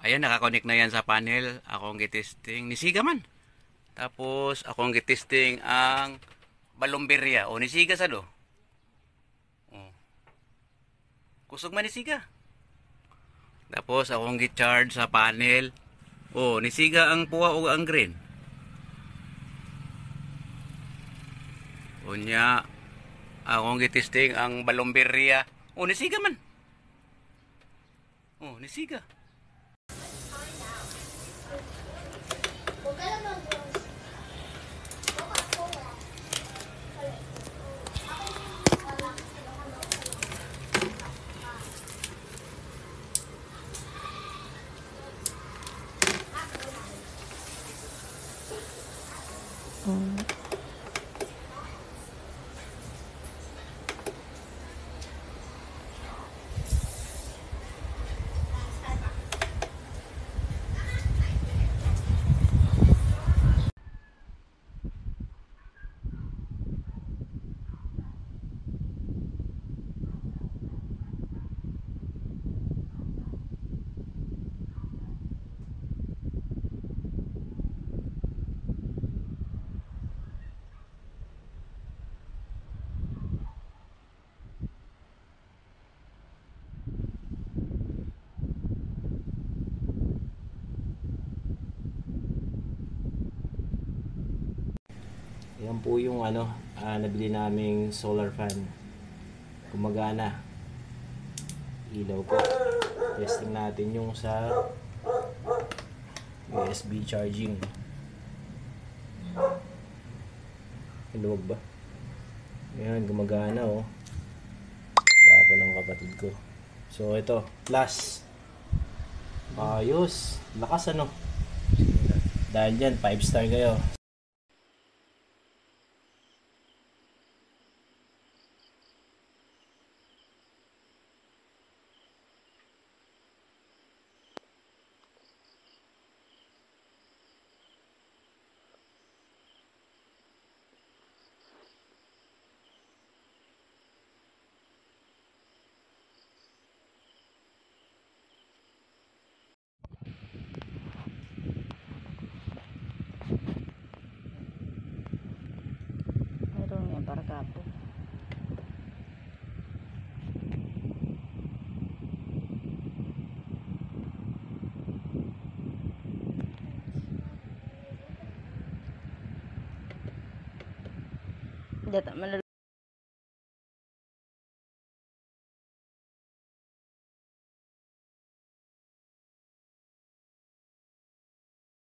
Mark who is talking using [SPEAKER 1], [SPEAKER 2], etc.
[SPEAKER 1] Ayan, nakakonect na yan sa panel. Ako ang gitesting. Nisiga man. Tapos, ako ang gitesting ang balomberya. O, nisiga sa do. O, kusog man nisiga. Tapos, ako ang gicharge sa panel. O, nisiga ang puwa o ang green. O niya, ako ang gitesting ang balomberya. O, nisiga man. O, nisiga.
[SPEAKER 2] Yan po yung nabili naming solar fan. Gumagana. Ilaw po. Testing natin yung sa USB charging. Hinuwag ba? Ayan, gumagana oh. Papa ng kapatid ko. So ito, plus. Ayos. Lakas ano. Dahil dyan, 5 star kayo.
[SPEAKER 3] Mayroon yan para kapo. Data